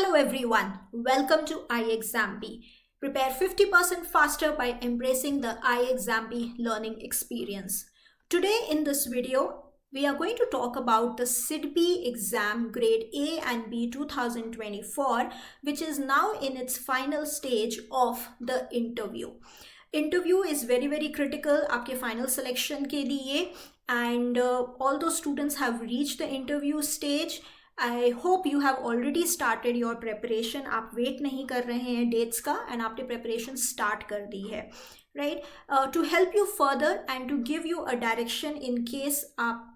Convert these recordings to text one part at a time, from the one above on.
Hello everyone, welcome to ixamBee. Prepare 50% faster by embracing the ixamBee learning experience. Today in this video, we are going to talk about the SIDBI exam grade A and B 2024, which is now in its final stage of the interview. Interview is very critical आपके final selection के लिए, and all those students have reached the interview stage. I hope you have already started your preparation. आप wait नहीं कर रहे हैं dates का and आपने preparation start कर दी है, right? To help you further and to give you a direction in case आप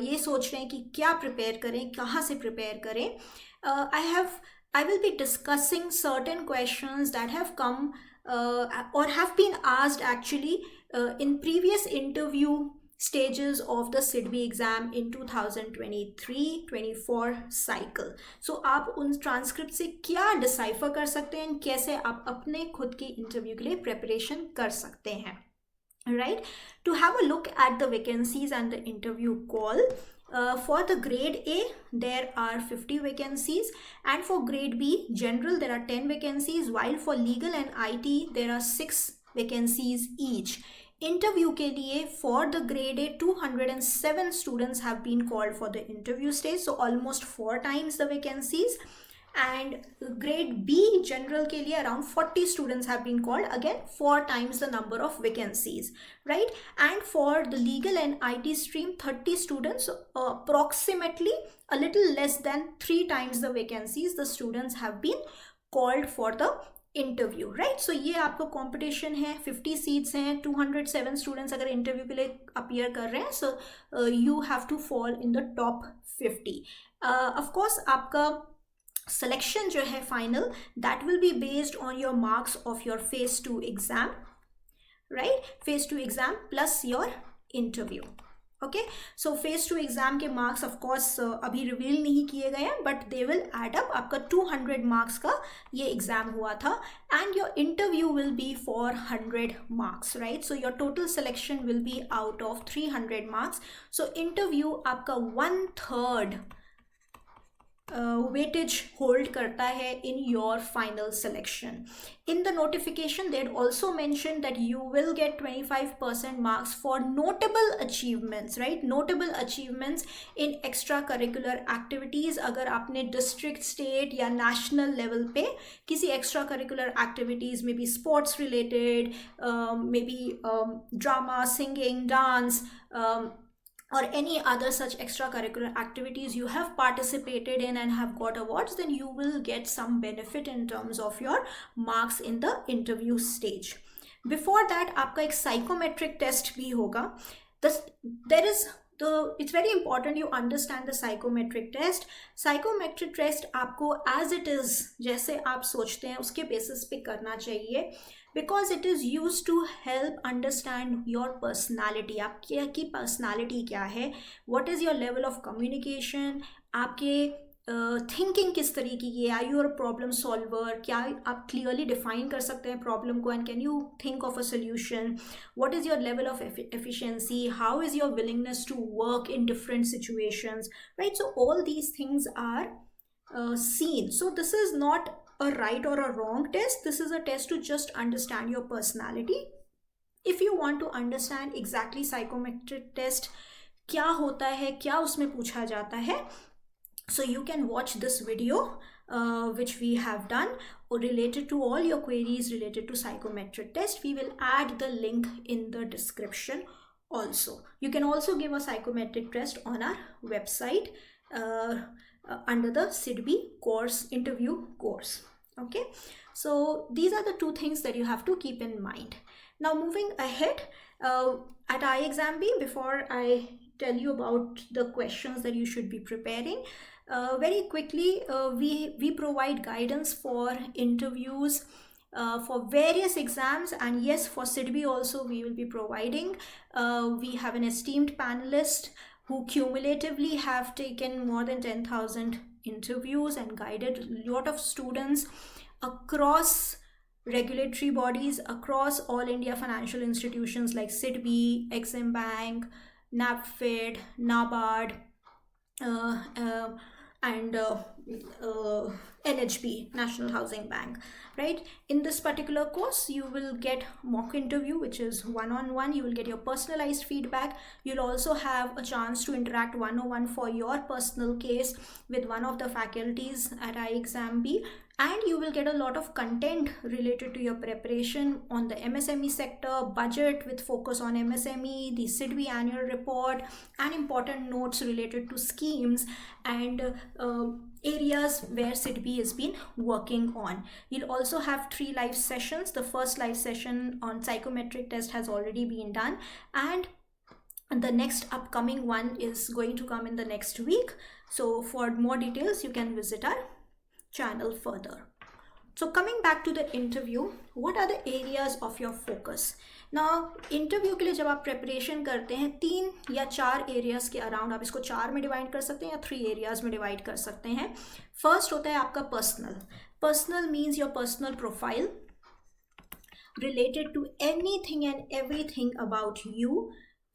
ये सोच रहे हैं कि क्या prepare करें, कहाँ से prepare करें, I will be discussing certain questions that have come or have been asked actually in previous interview stages of the SIDBI exam in 2023-24 cycle. So आप उन transcript से क्या decipher कर सकते हैं, कैसे आप अपने खुद की interview के लिए preparation कर सकते हैं, right? To have a look at the vacancies and the interview call. For the grade A, there are 50 vacancies, and for grade B, general, there are 10 vacancies, while for legal and IT, there are 6 vacancies each. Interview के लिए for the grade A, 207 students have been called for the interview stage, so almost 4 times the vacancies. And grade B general के लिए around 40 students have been called, again 4 times the number of vacancies, right? And for the legal and IT stream, 30 students, approximately a little less than 3 times the vacancies the students have been called for the interview, right? So ये आपको competition है, 50 seats हैं, 207 students अगर interview के लिए appear कर रहे हैं, so you have to fall in the top 50. Of course आपका selection जो है final, that will be based on your marks of your phase 2 exam, right? Phase 2 exam plus your interview. Okay, so phase 2 exam के marks of course अभी reveal नहीं किए गए हैं, but they will add up. आपका 200 marks का ये exam हुआ था, and your interview will be for 100 marks, right? So your total selection will be out of 300 marks. So interview आपका 1/3 weightage hold करता है in your final selection. In the notification, they had also mentioned that you will get 25% marks for notable achievements, right? Notable achievements in extracurricular activities. अगर आपने district, state या national level पे किसी extracurricular activities, maybe sports related, maybe drama, singing, dance, or any other such extracurricular activities you have participated in and have got awards, then you will get some benefit in terms of your marks in the interview stage. Before that, आपका एक psychometric test भी होगा. It's very important you understand the psychometric test. Psychometric test आपको as it is, जैसे आप सोचते हैं उसके basis पे करना चाहिए, because it is used to help understand your personality. आपकी personality क्या है, what is your level of communication, आपके thinking किस तरीके की है, are you a problem solver, क्या आप clearly define कर सकते हैं problem को, and can you think of a solution, what is your level of efficiency, how is your willingness to work in different situations, right? So all these things are seen. So this is not a right or a wrong test. This is a test to just understand your personality. If you want to understand exactly psychometric test क्या होता है, क्या उसमें पूछा जाता है, so you can watch this video which we have done related to all your queries related to psychometric test. We will add the link in the description also. You can also give a psychometric test on our website under the SIDBI course, interview course. Okay, so these are the 2 things that you have to keep in mind. Now moving ahead, at ixamBee, before I tell you about the questions that you should be preparing, very quickly, we provide guidance for interviews for various exams, and yes, for SIDBI also we will be providing. We have an esteemed panelist who cumulatively have taken more than 10,000 interviews and guided a lot of students across regulatory bodies, across all India financial institutions like SIDBI, Exim Bank, NABFID, NABARD, and NHB, National Housing Bank, right? In this particular course, you will get mock interview, which is one-on-one. You will get your personalized feedback. You'll also have a chance to interact one-on-one for your personal case with one of the faculties at ixamBee. And you will get a lot of content related to your preparation on the MSME sector, budget with focus on MSME, the SIDBI annual report, and important notes related to schemes and areas where SIDBI has been working on. You'll also have 3 live sessions. The first live session on psychometric test has already been done, and the next upcoming one is going to come in the next week. So for more details, you can visit our channel further. So coming back to the interview, what are the areas of your focus? Now interview के लिए जब आप preparation करते हैं 3 या 4 areas के around, आप इसको 4 में डिवाइड कर सकते हैं या 3 एरियाज में डिवाइड कर सकते हैं. फर्स्ट होता है आपका personal means your personal profile related to anything and everything about you,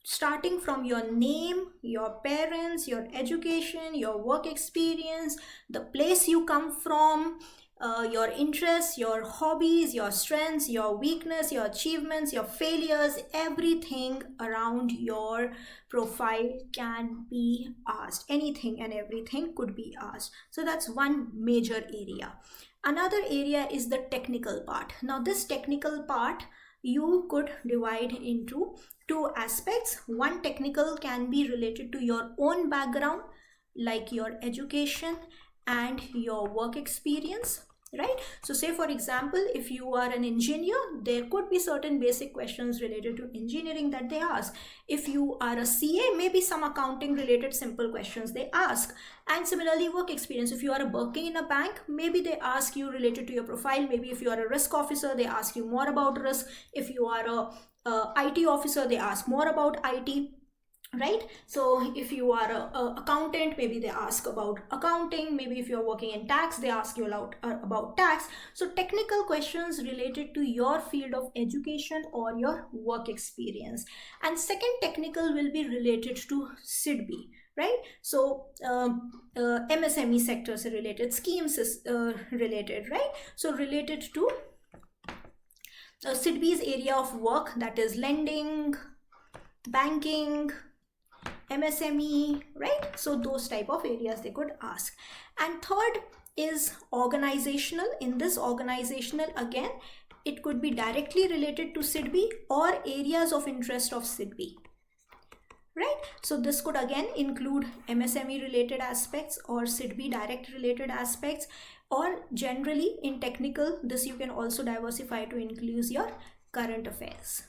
starting from your name, your parents, your education, your work experience, the place you come from, your interests, your hobbies, your strengths, your weakness, your achievements, your failures. Everything around your profile can be asked. Anything and everything could be asked. So that's one major area. Another area is the technical part. Now this technical part you could divide into 2 aspects. One technical can be related to your own background, like your education and your work experience, right? So say for example, if you are an engineer, there could be certain basic questions related to engineering that they ask. If you are a CA, maybe some accounting related simple questions they ask. And similarly, work experience, if you are working in a bank, maybe they ask you related to your profile. Maybe if you are a risk officer, they ask you more about risk. If you are a IT officer, they ask more about IT, right? So if you are a accountant, maybe they ask about accounting. Maybe if you're working in tax, they ask you about tax. So technical questions related to your field of education or your work experience. And second technical will be related to SIDBI, right? So MSME sector se related, schemes related, right? So related to SIDBI's area of work, that is lending, banking, MSME, right? So those type of areas they could ask. And third is organizational. In this organizational, again, it could be directly related to SIDBI or areas of interest of SIDBI, right? So this could again include MSME related aspects or SIDBI direct related aspects, or generally in technical, this you can also diversify to include your current affairs,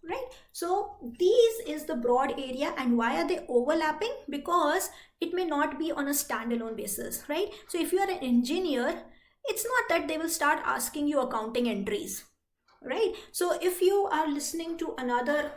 right? So these is the broad area. And why are they overlapping? Because it may not be on a standalone basis, right? So if you are an engineer, it's not that they will start asking you accounting entries, right? So if you are listening to another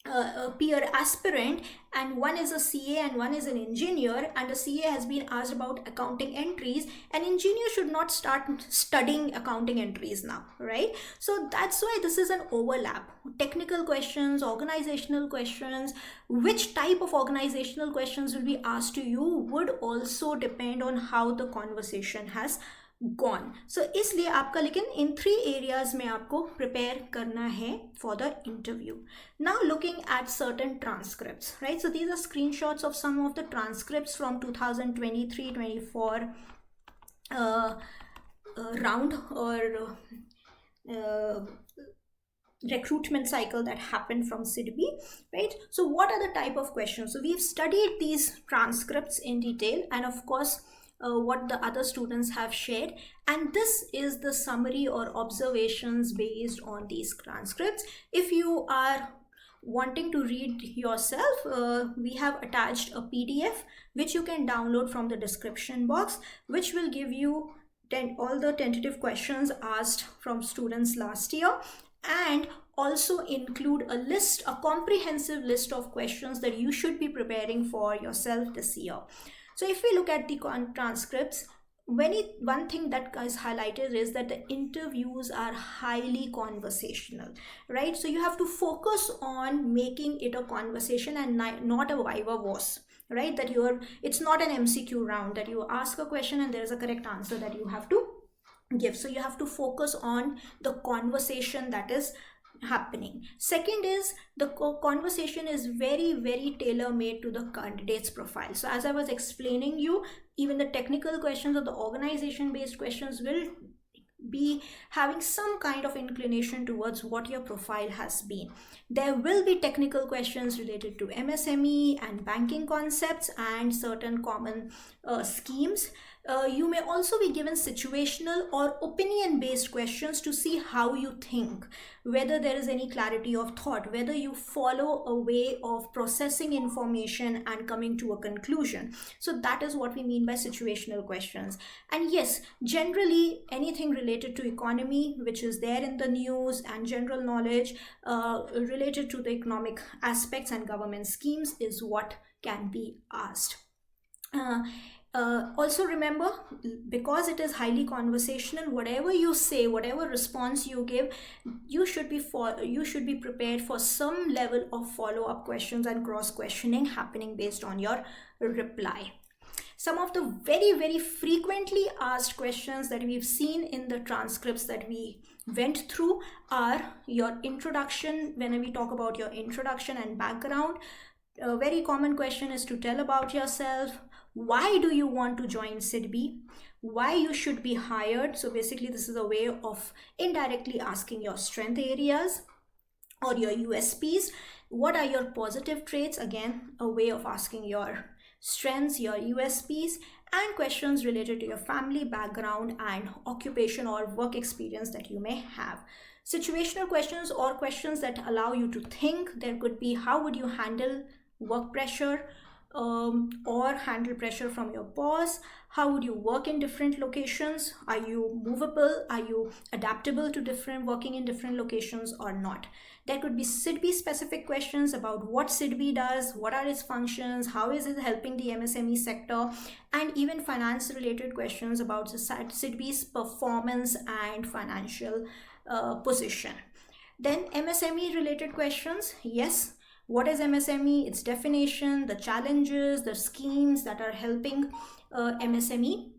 a peer aspirant, and one is a CA and one is an engineer, and a CA has been asked about accounting entries, an engineer should not start studying accounting entries now, right? So that's why this is an overlap. Technical questions, organizational questions, which type of organizational questions will be asked to you would also depend on how the conversation has gone. So इसलिए आपका लेकिन in 3 areas में आपको prepare करना है for the interview. Now looking at certain transcripts, right? So these are screenshots of some of the transcripts from 2023-24 round or recruitment cycle that happened from SIDBI, right? So what are the type of questions? So we've studied these transcripts in detail, and of course what the other students have shared, and this is the summary or observations based on these transcripts. If you are wanting to read yourself, we have attached a PDF which you can download from the description box, which will give you all the tentative questions asked from students last year, and also include a comprehensive list of questions that you should be preparing for yourself this year. So if we look at the transcripts, one thing that is highlighted is that the interviews are highly conversational, right? So you have to focus on making it a conversation and not a viva voce, right? That it's not an MCQ round that you ask a question and there is a correct answer that you have to give. So you have to focus on the conversation that is happening. Second is the conversation is very, very tailor-made to the candidate's profile. So as I was explaining you, even the technical questions or the organization-based questions will be having some kind of inclination towards what your profile has been. There will be technical questions related to MSME and banking concepts and certain common schemes. You may also be given situational or opinion-based questions to see how you think, whether there is any clarity of thought, whether you follow a way of processing information and coming to a conclusion. So that is what we mean by situational questions. And yes, generally anything related to economy, which is there in the news, and general knowledge related to the economic aspects and government schemes is what can be asked. Also remember, because it is highly conversational, whatever you say, whatever response you give, you should be prepared for some level of follow-up questions and cross-questioning happening based on your reply. Some of the very, very frequently asked questions that we've seen in the transcripts that we went through are your introduction. When we talk about your introduction and background, a very common question is to tell about yourself. Why do you want to join SIDBI? Why you should be hired? So basically this is a way of indirectly asking your strength areas or your USPs. What are your positive traits? Again, a way of asking your strengths, your USPs, and questions related to your family background and occupation or work experience that you may have. Situational questions or questions that allow you to think. There could be, how would you handle work pressure or handle pressure from your boss? How would you work in different locations? Are you movable? Are you adaptable to working in different locations or not? There could be SIDBI specific questions about what SIDBI does, what are its functions, how is it helping the MSME sector, and even finance related questions about SIDBI's performance and financial position. Then MSME related questions. Yes, what is MSME? Its definition, the challenges, the schemes that are helping MSME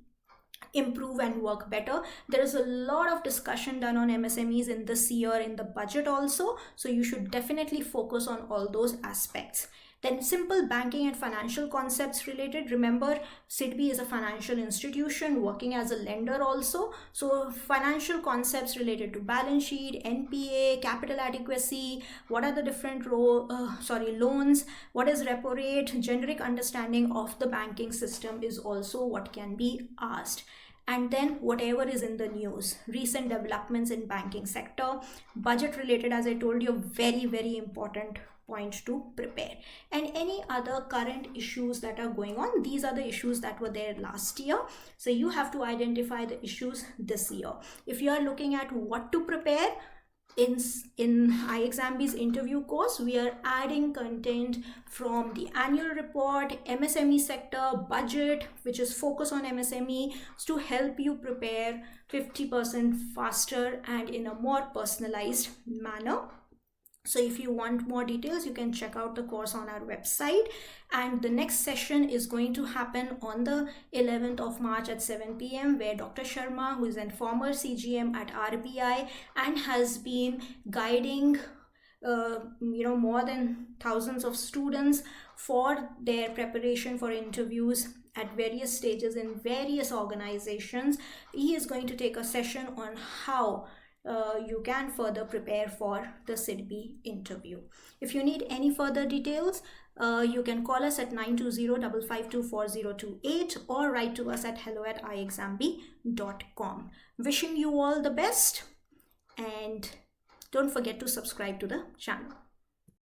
improve and work better. There is a lot of discussion done on MSMEs in this year in the budget also, so you should definitely focus on all those aspects. Then simple banking and financial concepts related. Remember, SIDBI is a financial institution working as a lender also. So financial concepts related to balance sheet, NPA, capital adequacy, what are the different loans, what is repo rate, generic understanding of the banking system is also what can be asked. And then whatever is in the news, recent developments in banking sector, budget related, as I told you, very, very important point to prepare. And any other current issues that are going on, these are the issues that were there last year, so you have to identify the issues this year. If you are looking at what to prepare, in ixamBee's interview course, we are adding content from the annual report, MSME sector, budget, which is focus on MSME, to help you prepare 50% faster and in a more personalized manner. So if you want more details, you can check out the course on our website. And the next session is going to happen on the 11th of March at 7 p.m. where Dr. Sharma, who is a former CGM at RBI and has been guiding more than thousands of students for their preparation for interviews at various stages in various organizations. He is going to take a session on how you can further prepare for the SIDBI interview. If you need any further details, you can call us at 920-552-4028 or write to us at hello@ixamBee.com. Wishing you all the best, and don't forget to subscribe to the channel.